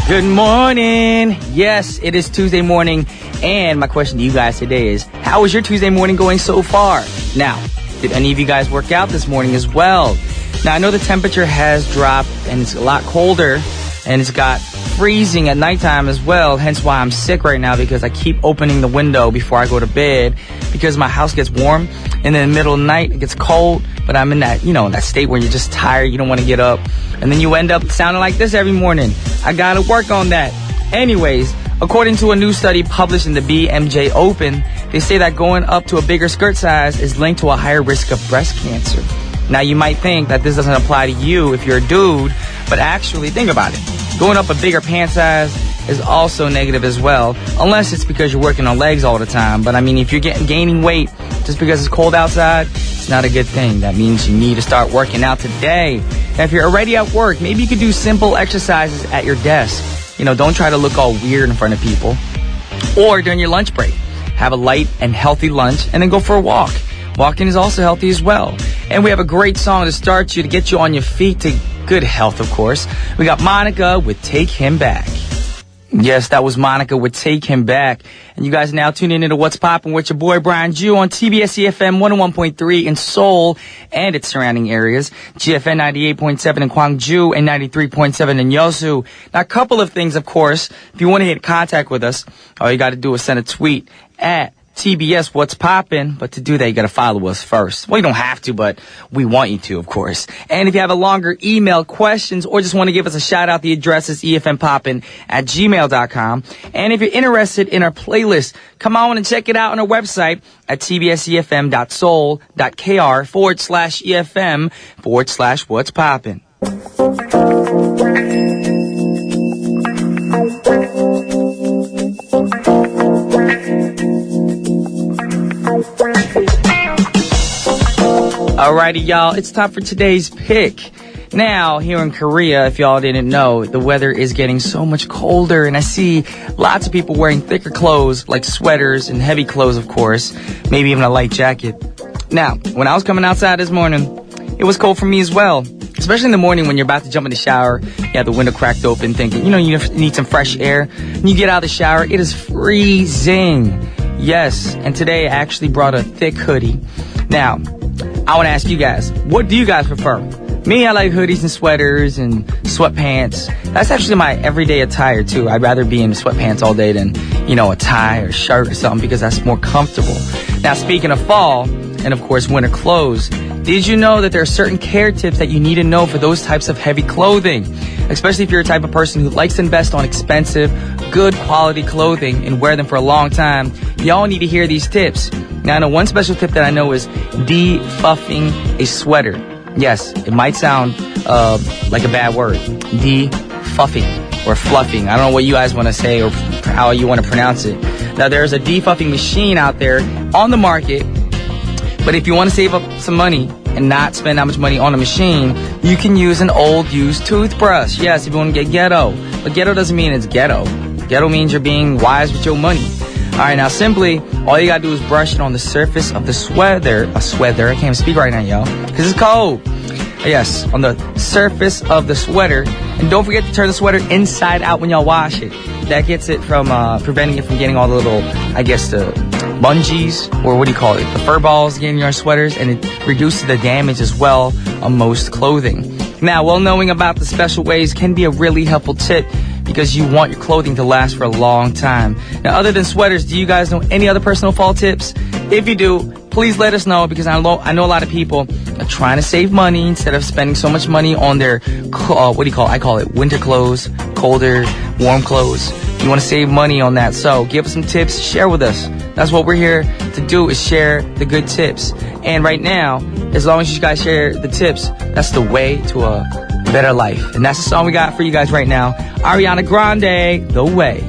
Good morning. Yes, it is Tuesday morning, and my question to you guys today is, how is your Tuesday morning going so far? Now, did any of you guys work out this morning as well? Now, I know the temperature has dropped, and it's a lot colder, and it's got freezing at nighttime as well, hence why I'm sick right now, because I keep opening the window before I go to bed, because my house gets warm, and then in the middle of the night, it gets cold, but I'm in that, that state where you're just tired, you don't want to get up, and then you end up sounding like this every morning. I gotta work on that. Anyways, according to a new study published in the BMJ Open, they say that going up to a bigger skirt size is linked to a higher risk of breast cancer. Now, you might think that this doesn't apply to you if you're a dude, but actually, think about it. Going up a bigger pant size is also negative as well, unless it's because you're working on legs all the time. But I mean, if you're gaining weight just because it's cold outside, it's not a good thing. That means you need to start working out today. Now, if you're already at work, maybe you could do simple exercises at your desk. Don't try to look all weird in front of people. Or during your lunch break, have a light and healthy lunch and then go for a walk. Walking is also healthy as well. And we have a great song to start you, to get you on your feet to good health, of course. We got Monica with Take Him Back. Yes, that was Monica with Take Him Back. And you guys now tune in to What's Poppin' with your boy Brian Jew on TBS efm 101.3 in Seoul and its surrounding areas, GFN 98.7 in Gwangju and 93.7 in Yeosu. Now, a couple of things, of course. If you want to get in contact with us, all you got to do is send a tweet at TBS What's Poppin', but to do that, you gotta follow us first. Well, you don't have to, but we want you to, of course. And if you have a longer email, questions, or just want to give us a shout out, the address is efmpoppin@gmail.com. And if you're interested in our playlist, come on and check it out on our website at tbsefm.soul.kr/EFM/What's Poppin'. Alrighty, y'all, it's time for today's pick. Now, here in Korea, if y'all didn't know, the weather is getting so much colder, and I see lots of people wearing thicker clothes, like sweaters and heavy clothes, of course, maybe even a light jacket. Now, when I was coming outside this morning, it was cold for me as well, especially in the morning when you're about to jump in the shower, you have the window cracked open thinking, you need some fresh air. When you get out of the shower, it is freezing. Yes, and today I actually brought a thick hoodie. Now, I want to ask you guys, what do you guys prefer? Me, I like hoodies and sweaters and sweatpants. That's actually my everyday attire, too. I'd rather be in sweatpants all day than, a tie or shirt or something, because that's more comfortable. Now, speaking of fall, and of course winter clothes, did you know that there are certain care tips that you need to know for those types of heavy clothing? Especially if you're a type of person who likes to invest on expensive, good quality clothing and wear them for a long time, y'all need to hear these tips. Now, I know one special tip that I know is defuffing a sweater. Yes, it might sound like a bad word. Defuffing or fluffing. I don't know what you guys want to say or how you want to pronounce it. Now, there's a defuffing machine out there on the market. But if you want to save up some money and not spend that much money on a machine, you can use an old used toothbrush. Yes, if you want to get ghetto. But ghetto doesn't mean it's ghetto. Ghetto means you're being wise with your money. All right, now simply, all you gotta do is brush it on the surface of the sweater. I can't even speak right now, y'all, because it's cold. Yes, on the surface of the sweater. And don't forget to turn the sweater inside out when y'all wash it. That gets it from, preventing it from getting all the little, the bungees, or what do you call it? The fur balls getting in your sweaters, and it reduces the damage as well on most clothing. Now, well knowing about the special ways can be a really helpful tip, because you want your clothing to last for a long time. Now, other than sweaters, do you guys know any other personal fall tips? If you do, please let us know, because I know a lot of people are trying to save money instead of spending so much money on their, I call it winter clothes, colder, warm clothes. You want to save money on that, so give us some tips, share with us. That's what we're here to do, is share the good tips. And right now, as long as you guys share the tips, that's the way to a better life. And that's the song we got for you guys right now. Ariana Grande, The Way.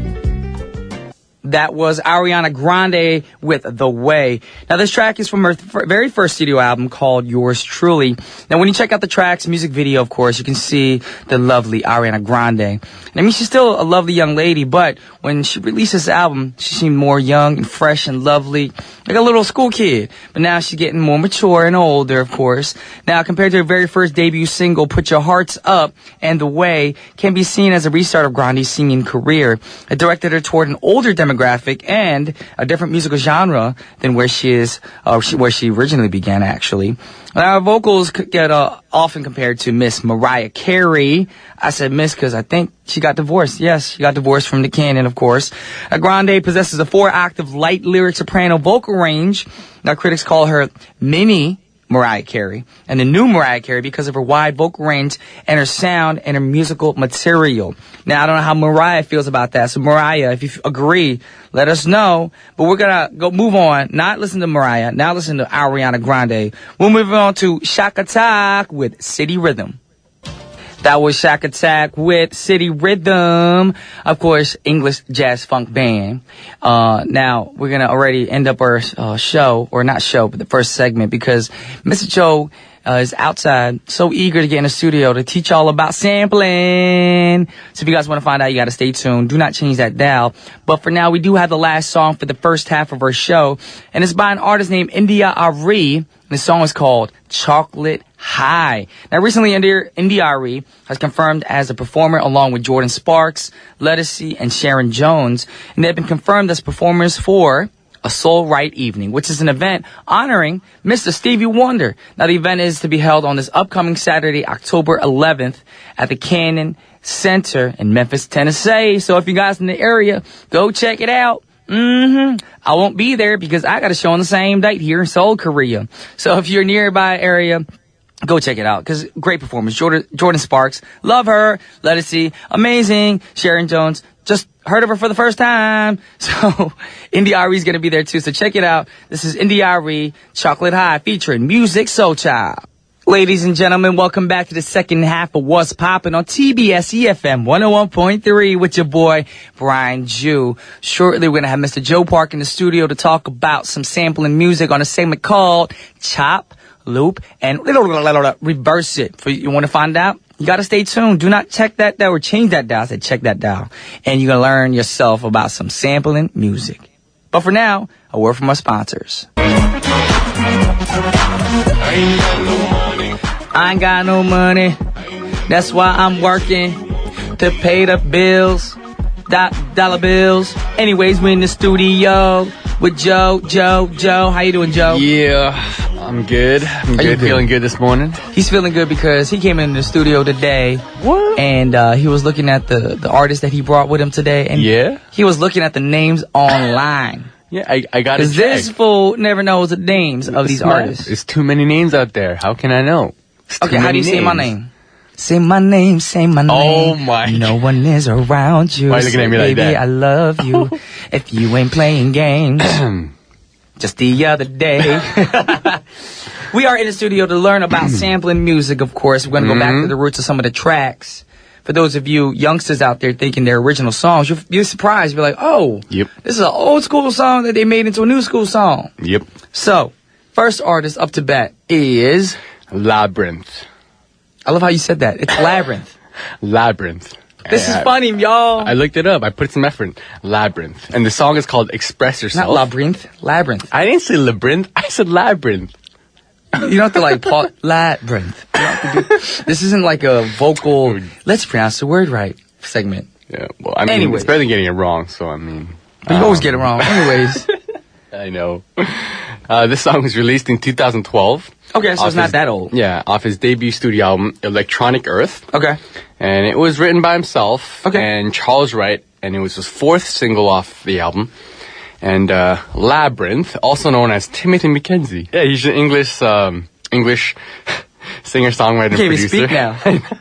That was Ariana Grande with The Way. Now, this track is from her very first studio album called Yours Truly. Now, when you check out the track's music video, of course, you can see the lovely Ariana Grande. And I mean, she's still a lovely young lady, but when she released this album, she seemed more young and fresh and lovely, like a little school kid. But now she's getting more mature and older, of course. Now, compared to her very first debut single, Put Your Hearts Up, and The Way can be seen as a restart of Grande's singing career. It directed her toward an older demographic and a different musical genre than where she originally began, actually. Now, her vocals get often compared to Miss Mariah Carey. I said Miss because I think she got divorced. Yes, she got divorced from the canon, of course. Grande possesses a 4-octave light lyric soprano vocal range. Now, critics call her mini Mariah Carey and the new Mariah Carey because of her wide vocal range and her sound and her musical material. Now, I don't know how Mariah feels about that. So, Mariah, if you agree, let us know. But we're going to move on. Not listen to Mariah. Now listen to Ariana Grande. We'll move on to Shack Attack with City Rhythm. That was Shack Attack with City Rhythm. Of course, English jazz funk band. Now, we're going to already end up our show, or not show, but the first segment, because Mr. Joe is outside, so eager to get in the studio to teach all about sampling. So if you guys want to find out, you got to stay tuned. Do not change that dial. But for now, we do have the last song for the first half of our show, and it's by an artist named India Ari. The song is called Chocolate High. Now, recently, India Ari has confirmed as a performer along with Jordan Sparks, Lettucey, and Sharon Jones. And they've been confirmed as performers for a Soul Right Evening, which is an event honoring Mr. Stevie Wonder. Now, the event is to be held on this upcoming Saturday, October 11th, at the Cannon Center in Memphis, Tennessee. So if you guys in the area, go check it out. I won't be there because I got a show on the same date here in Seoul, Korea. So if you're nearby area, go check it out, because great performance. Jordan Sparks, love her. Lettucey, amazing. Sharon Jones, just heard of her for the first time. So India Ari's going to be there too. So check it out. This is India Ari, Chocolate High, featuring Music Soul Child. Ladies and gentlemen, welcome back to the second half of What's Poppin' on TBS efm 101.3 with your boy, Brian Jew. Shortly, we're going to have Mr. Joe Park in the studio to talk about some sampling music on a segment called Chop, Loop, and Reverse It. You want to find out? You got to stay tuned. Do not check that dial or change that dial. I said check that dial. And you're going to learn yourself about some sampling music. But for now, a word from our sponsors. I ain't got no money. That's why I'm working to pay the bills. Dollar bills. Anyways, we're in the studio with Joe. How you doing, Joe? Yeah, I'm good. I'm good. Feeling good this morning. He's feeling good because he came in the studio today. What? And he was looking at the artists that he brought with him today. And yeah? He was looking at the names online. Yeah, I got to check. Because this fool never knows the names of these artists. There's too many names out there. How can I know? Okay, how do you say my name? Say my name, say my name. Oh my. No one is around you. Why are you looking at me like that? Baby, I love you. If you ain't playing games. Just the other day. We are in the studio to learn about sampling music, of course. We're going to go back to the roots of some of the tracks. For those of you youngsters out there thinking they're original songs, you're surprised. You're like, oh, yep. This is an old school song that they made into a new school song. Yep. So, first artist up to bat is... Labyrinth. I love how you said that. It's Labyrinth. Labyrinth. This is funny, y'all. I looked it up. I put some effort. Labyrinth. And the song is called Express Yourself. Not Labyrinth. Labyrinth. I didn't say labyrinth. I said labyrinth. You don't have to Labyrinth. You don't have to do, this isn't like a vocal, let's pronounce the word right segment. Yeah, well, I mean, it's better than getting it wrong, so I mean. But you always get it wrong. Anyways. I know. This song was released in 2012. Okay, so it's not that old. Yeah, off his debut studio album, Electronic Earth. Okay. And it was written by himself. Okay. And Charles Wright, and it was his fourth single off the album. And Labyrinth, also known as Timothy McKenzie. Yeah, he's an English singer-songwriter and producer. You can't even speak now.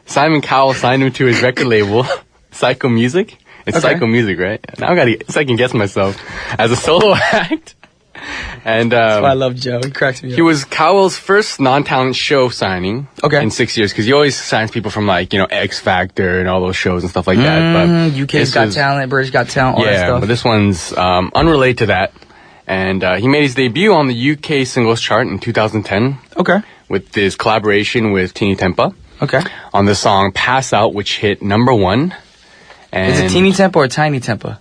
Simon Cowell signed him to his record label, Psycho Music. It's okay. Psycho Music, right? Now I gotta second guess myself. As a solo act. And That's why I love Joe. He cracks me up. he was Cowell's first non-talent show signing in 6 years, because he always signs people from like, X Factor and all those shows and stuff like that. But UK's Got Talent, British Got Talent, all that stuff. But this one's unrelated to that. And he made his debut on the UK singles chart in 2010. Okay. With his collaboration with Teeny Tempa. Okay. On the song Pass Out, which hit #1. And is it Teeny Tempa or Tiny Tempa?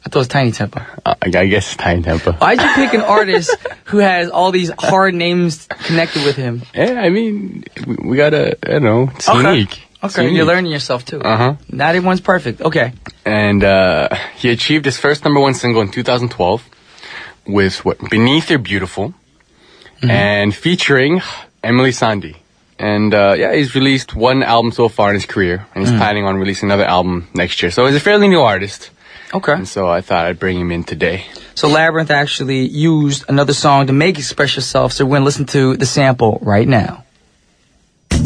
I thought it was Tiny Tempa. I guess it's Tiny Tempa. Why'd you pick an artist who has all these hard names connected with him? Yeah, I mean, we gotta, it's unique. Okay, you're learning yourself too. Not everyone's perfect. Okay. And he achieved his first #1 single in 2012 with Beneath You're Beautiful, and featuring Emily Sandé. And he's released one album so far in his career, and he's planning on releasing another album next year. So he's a fairly new artist. Okay. And so I thought I'd bring him in today. So Labyrinth actually used another song to make Express Yourself, so we're going to listen to the sample right now. Let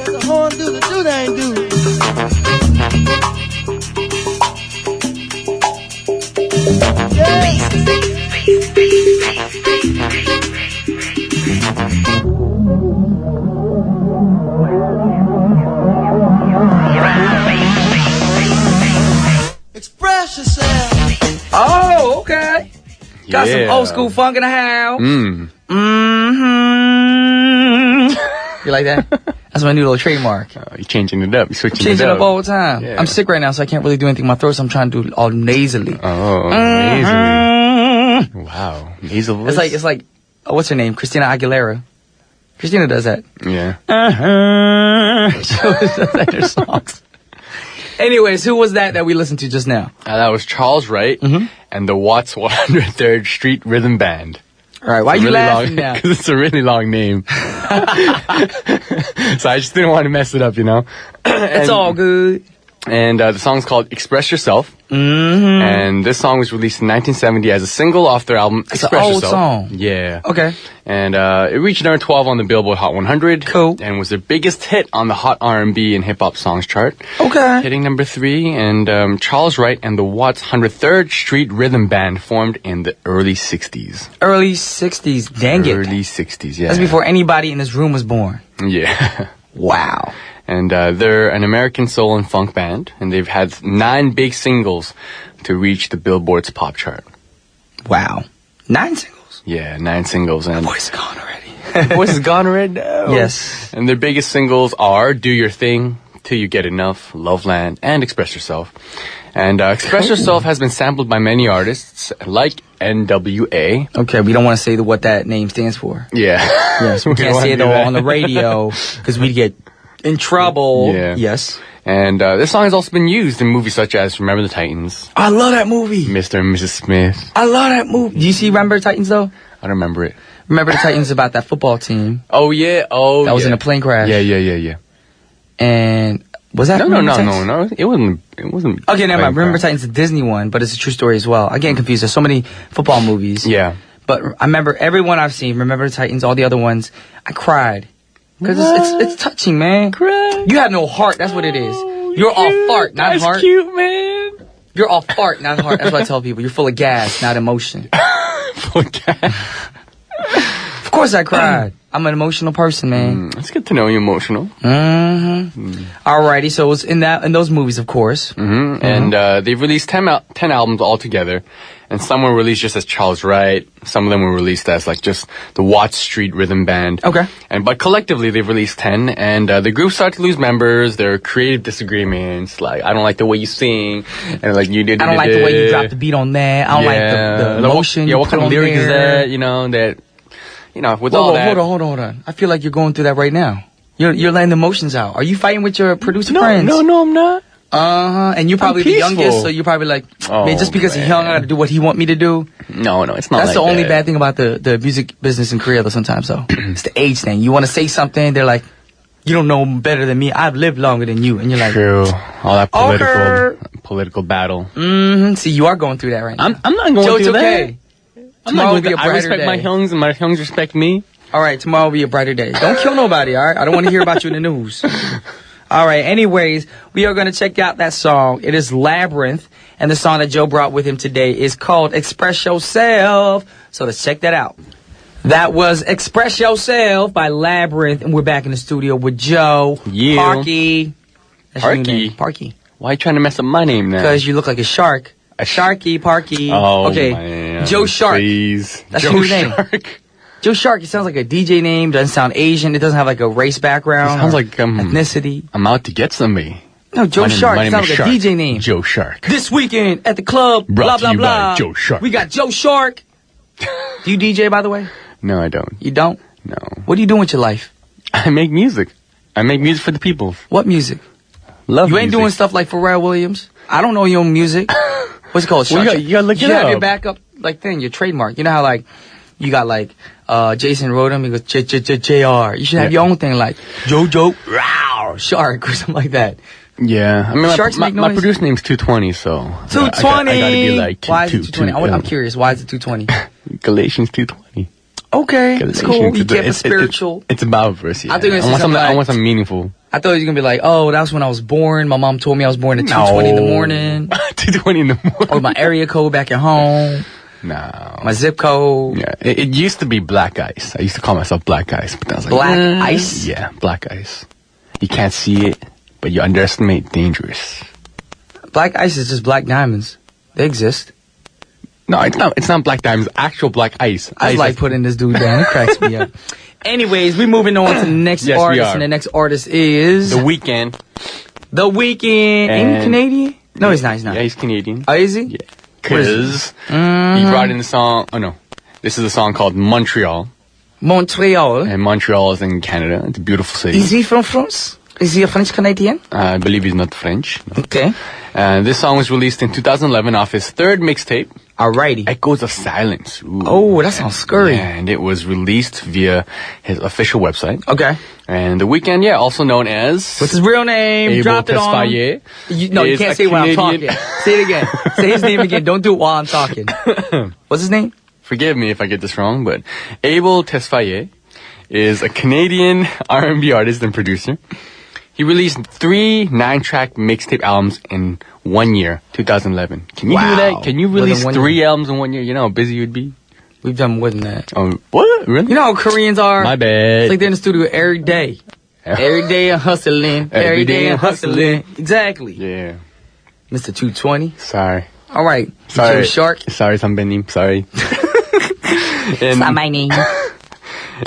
the horn do the do-dang do. Express yourself. Oh, okay. Got some old school funk in the house. You like that? That's my new little trademark. You're changing it up. You're switching it up all the time. Yeah. I'm sick right now, so I can't really do anything with my throat, so I'm trying to do it all nasally. Oh, nasally. Wow. Nasal voice? It's like, what's her name? Christina Aguilera. Christina does that. Yeah. She always does that in her songs. Anyways, who was that we listened to just now? That was Charles Wright and the Watts 103rd Street Rhythm Band. All right, why are you laughing now? Because it's a really long name. So I just didn't want to mess it up, It's all good. And the song's called Express Yourself. And this song was released in 1970 as a single off their album Express Yourself. It's an old song. Yeah. Okay. And it reached number 12 on the Billboard Hot 100. Cool. And was their biggest hit on the Hot R&B and Hip Hop Songs chart. Okay. Hitting number 3. And Charles Wright and the Watts 103rd Street Rhythm Band formed in the early 60s. Early 60s. Dang it. Early 60s, yeah. That's before anybody in this room was born. Yeah. Wow. And they're an American soul and funk band, and they've had 9 big singles to reach the Billboard's pop chart. Wow. 9 singles? Yeah, 9 singles. And my voice is gone already. My voice is gone already? No. Yes. And their biggest singles are Do Your Thing, Till You Get Enough, Loveland, and Express Yourself. And Express Yourself has been sampled by many artists, like NWA. Okay, we don't want to say what that name stands for. Yeah. Yes, we can't say it on the radio, because we'd get in trouble. Yeah. Yes. And this song has also been used in movies such as Remember the Titans. I love that movie. Mr. and Mrs. Smith. I love that movie. Do you see Remember the Titans, though? I don't remember it. Remember the Titans about that football team. Oh, yeah. Oh, that was in a plane crash. Yeah. And was that No. It wasn't. Okay, never mind. Remember Titans, the Disney one, but it's a true story as well. I get confused. There's so many football movies. Yeah. But I remember every one I've seen, Remember the Titans, all the other ones, I cried. Because it's touching, man. Cry. You have no heart. That's what it is. You're all fart, not heart. That's cute, man. You're all fart, not heart. That's what I tell people. You're full of gas, not emotion. Full of gas. Of course I cried. I'm an emotional person, man. It's good to know you're emotional. Alrighty, so it was in those movies, of course. And they've released 10 albums altogether. And some were released just as Charles Wright. Some of them were released as like just the Watts Street Rhythm Band. Okay. But collectively they've released 10. And the group started to lose members. There were creative disagreements. Like, I don't like the way you sing. And like, you did. I don't like the way you dropped the beat on that. I don't like the emotion. Yeah, what kind of lyric is that? With all that. Hold on. I feel like you're going through that right now. You're letting the emotions out. Are you fighting with your producer friends? No, I'm not. And you're probably the youngest, so you're probably like, man, just because he's young, I gotta do what he want me to do. No, it's not. That's like the only that. bad thing about the music business in Korea, though. Sometimes, though, it's the age thing. You want to say something, they're like, you don't know better than me. I've lived longer than you, and you're like, true. All that political battle. See, you are going through that right now. I'm not going through that. Okay. Tomorrow will be a brighter day. I respect my youngs, and my youngs respect me. All right, tomorrow will be a brighter day. Don't kill nobody, all right? I don't want to hear about you in the news. All right. Anyways, we are going to check out that song. It is Labyrinth. And the song that Joe brought with him today is called Express Yourself. So let's check that out. That was Express Yourself by Labyrinth. And we're back in the studio with Joe. Yeah. Parky. That's your new name. Parky. Why are you trying to mess up my name now? Because you look like a shark. A sharky, Parky. Oh, okay. Man. Joe Shark. Please. That's Joe your new name. Shark. Joe Shark, it sounds like a DJ name. Doesn't sound Asian. It doesn't have like a race background. It sounds like ethnicity. I'm out to get somebody. No, Joe Shark. It sounds like Shark. a DJ name. Joe Shark. This weekend at the club, blah, Brought to blah, you blah. by Joe Shark. We got Joe Shark. Do you DJ, by the way? No, I don't. You don't? No. What are you doing with your life? I make music. I make music for the people. What music? Love You ain't music. doing stuff like Pharrell Williams? I don't know your own music. What's it called? Well, you gotta look you it have up. your backup like thing, your trademark. You know how like you got like Jason Rodham, he goes JR. You should have your own thing like Jojo Row Shark or something like that. Yeah. I mean, Sharks my make noise? producer name's 220, so. 220. I gotta be like Why is it 220? I'm curious. Why is it 220? Galatians 220. Okay, it's cool. Galatians. You kept it spiritual. It's a Bible verse, yeah. I think it's something I like- want something meaningful. I thought you were gonna be like, oh, that's when I was born. My mom told me I was born at 2:20 in the morning. 2:20 in the morning. Or my area code back at home. No. My zip code. Yeah, it used to be Black Ice. I used to call myself Black Ice, but I was like, Black Ice? Yeah, Black Ice. You can't see it, but you underestimate dangerous. Black ice is just black diamonds. They exist. No, it's not. It's not Black Diamonds. Actual Black Ice. I Ice like putting this dude down. It cracks me up. Anyways, we're moving on to the next Yes, we artist, are. and the next artist is The Weeknd. The Weeknd. Ain't he And- Canadian? No, he's not. He's not. Yeah, he's Canadian. Oh, is he? Yeah, because he brought in the song. Oh no, this is a song called Montreal, Montreal. and Montreal is in Canada. It's a beautiful city. Is he from France? Is he a French Canadian? I believe he's not French. No. Okay. This song was released in 2011 off his third mixtape, Alrighty. Echoes of Silence. Ooh. Oh, that sounds scary. And it was released via his official website. Okay. And The Weeknd, yeah, also known as What's his real name? Abel Drop it on him. Tesfaye. No, you is can't a say it while I'm talking. Canadian- Say it again. Say his name again. Don't do it while I'm talking. What's his name? Forgive me if I get this wrong, but Abel Tesfaye is a Canadian R&B artist and producer. He released 3 9-track mixtape albums in 1 year, 2011. Can you do Wow. that? Can you More than release 1 3 albums in 1 year? You know how busy you'd be? We've done more than that. What? Really? You know how Koreans are? My bad. It's like they're in the studio every day. Every day I'm hustling. Every day I'm hustling. Exactly. Yeah. Mr. 220. Sorry. All right. Sorry. Joe Shark. Sorry, Sambenim. Sorry. It's not my name.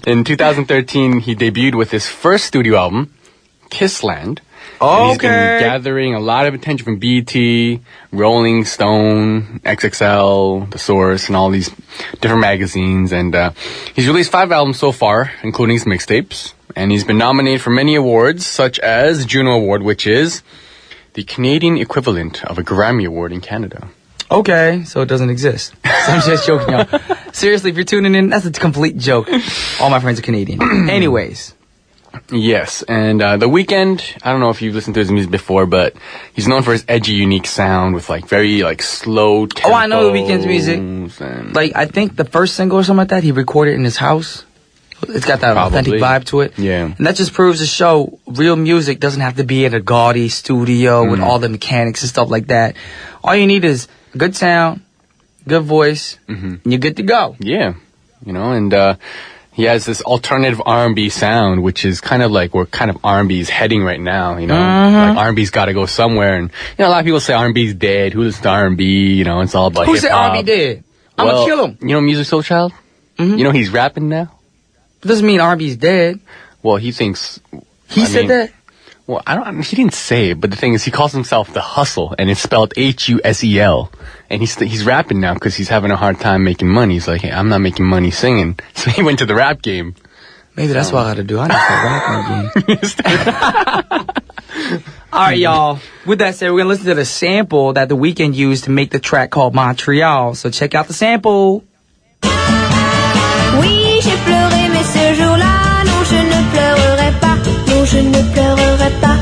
In 2013, he debuted with his first studio album, Kissland. Oh, And he's been gathering a lot of attention from BET, Rolling Stone, XXL, The Source, and all these different magazines. And he's released 5 albums so far, including his mixtapes. And he's been nominated for many awards, such as Juno Award, which is the Canadian equivalent of a Grammy Award in Canada. Okay, so it doesn't exist. So I'm just joking, y'all. Seriously, if you're tuning in, that's a complete joke. All my friends are Canadian. Anyways. Yes, and The Weeknd, I don't know if you've listened to his music before, but he's known for his edgy, unique sound with like very like slow tempos. Oh, I know The Weeknd's music. And Like, I think the first single or something like that, he recorded in his house. It's got that authentic Probably. vibe to it. Yeah. And that just proves to show real music doesn't have to be in a gaudy studio with all the mechanics and stuff like that. All you need is a good sound, good voice, and you're good to go. Yeah, you know, and he has this alternative R&B sound, which is kind of like where kind of R&B is heading right now, you know? Like R&B's got to go somewhere, and you know, a lot of people say R&B's dead. Who listens to R&B? You know, it's all about Who hip-hop. said R&B dead? I'm Well, gonna kill him. You know Music Soul Child? You know he's rapping now? Doesn't mean R&B's dead. Well, he thinks... He I said mean, that? Well, he didn't say it, but the thing is, he calls himself The Hustle, and it's spelled Husel. And he's rapping now because he's having a hard time making money. He's like, hey, I'm not making money singing. So he went to the rap game. Maybe that's what I gotta do. I need to start rapping again. All right, y'all. With that said, we're gonna listen to the sample that The Weeknd used to make the track called Montreal. So check out the sample. Oui, j'ai pleuré, mais ce jour-là, non, je ne pleurerai pas. Non, je ne pleurerai pas.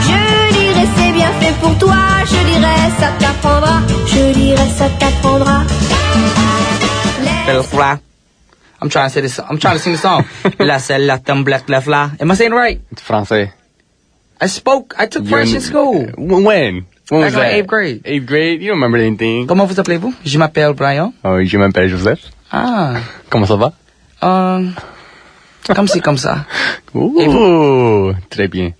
Je dirais c'est bien fait pour toi. Je dirais ça t'apprendra. Je dirais ça t'apprendra. I'm trying to say this. I'm trying to sing the song. La celle la tombe black la fla. Am I saying it right? It's français. I took French in school. When? When was Back that? in 8th grade. 8th grade? You don't remember anything? Comment vous appelez-vous? Je m'appelle Brian. Oh, je m'appelle Joseph. Ah. Comment ça va? Comme ci, comme ça. Ooh, très bien.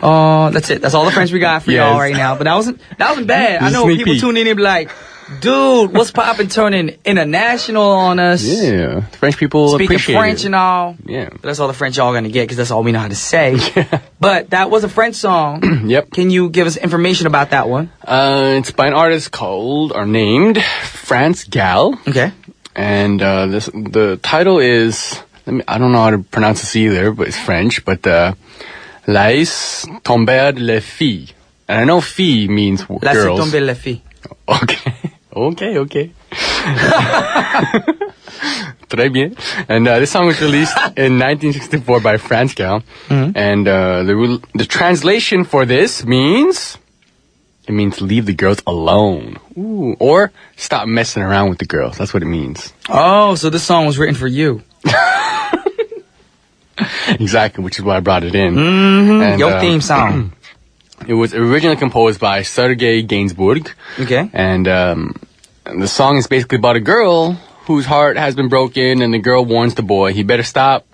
Oh, that's it. That's all the French we got for y'all right now. But that wasn't bad. I know Sneak people peek. tuning in and be like, dude, what's poppin' turning international on us? Yeah, the French people Speaking appreciate French it. and all. Yeah. But that's all the French y'all gonna get because that's all we know how to say. But that was a French song. Yep. Can you give us information about that one? It's by an artist named France Gall. Okay. And the title is, I don't know how to pronounce this either, but it's French, but Laisse tomber les filles. And I know filles means Laissez girls. tomber les filles. Okay. Très bien. And this song was released in 1964 by France Gall. And the translation for this means... It means leave the girls alone. Ooh. Or stop messing around with the girls. That's what it means. Oh, so this song was written for you. Exactly, which is why I brought it in. And, your theme song. It was originally composed by Sergei Gainsbourg. Okay. And the song is basically about a girl whose heart has been broken, and the girl warns the boy, he better stop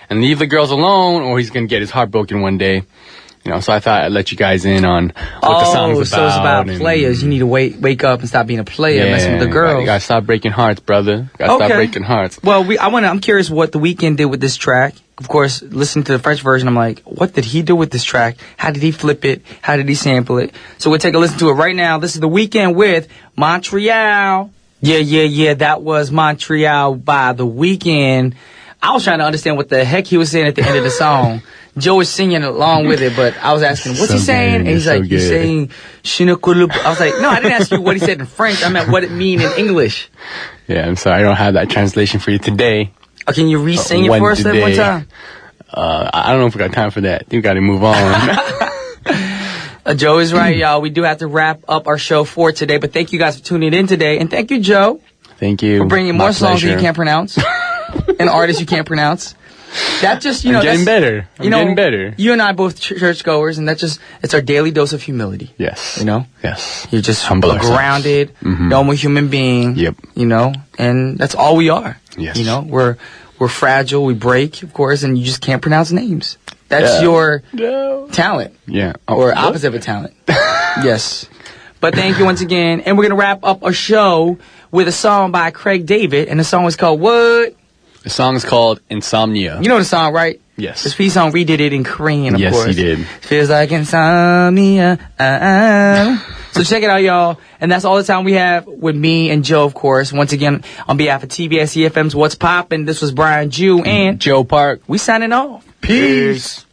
and leave the girls alone, or he's going to get his heart broken one day. You know, so I thought I'd let you guys in on what the song's about. So it's about players. You need to wake up and stop being a player, messing with the girls. You gotta stop breaking hearts, brother. Stop breaking hearts. Well, I'm curious what The Weeknd did with this track. Of course, listening to the French version, I'm like, what did he do with this track? How did he flip it? How did he sample it? So we'll take a listen to it right now. This is The Weeknd with Montreal. Yeah. That was Montreal by The Weeknd. I was trying to understand what the heck he was saying at the end of the song. Joe was singing along with it, but I was asking, what's he saying? And he's like, you're saying, I was like, no, I didn't ask you what he said in French. I meant what it mean in English. Yeah, I'm sorry. I don't have that translation for you today. Oh, can you re-sing it for us that one time? I don't know if we got time for that. You got to move on. Joe is right, y'all. We do have to wrap up our show for today, but thank you guys for tuning in today. And thank you, Joe. Thank you. For bringing more songs that you can't pronounce. And artists you can't pronounce. That just, I'm getting better. I'm getting better. You and I both churchgoers, and it's our daily dose of humility. Yes. You know? Yes. You're just humble a grounded, normal human being. Yep. You know? And that's all we are. Yes. You know? We're fragile, we break, of course, and you just can't pronounce names. That's your talent. Yeah. Or opposite of a talent. Yes. But thank you once again. And we're going to wrap up our show with a song by Craig David, and the song is called what? The song is called Insomnia. You know the song, right? Yes. This piece song redid it in Korean, of course. Yes, he did. Feels like insomnia. So check it out, y'all. And that's all the time we have with me and Joe, of course. Once again, on behalf of TBS EFM's What's Poppin', this was Brian Jew and Joe Park. We signing off. Peace.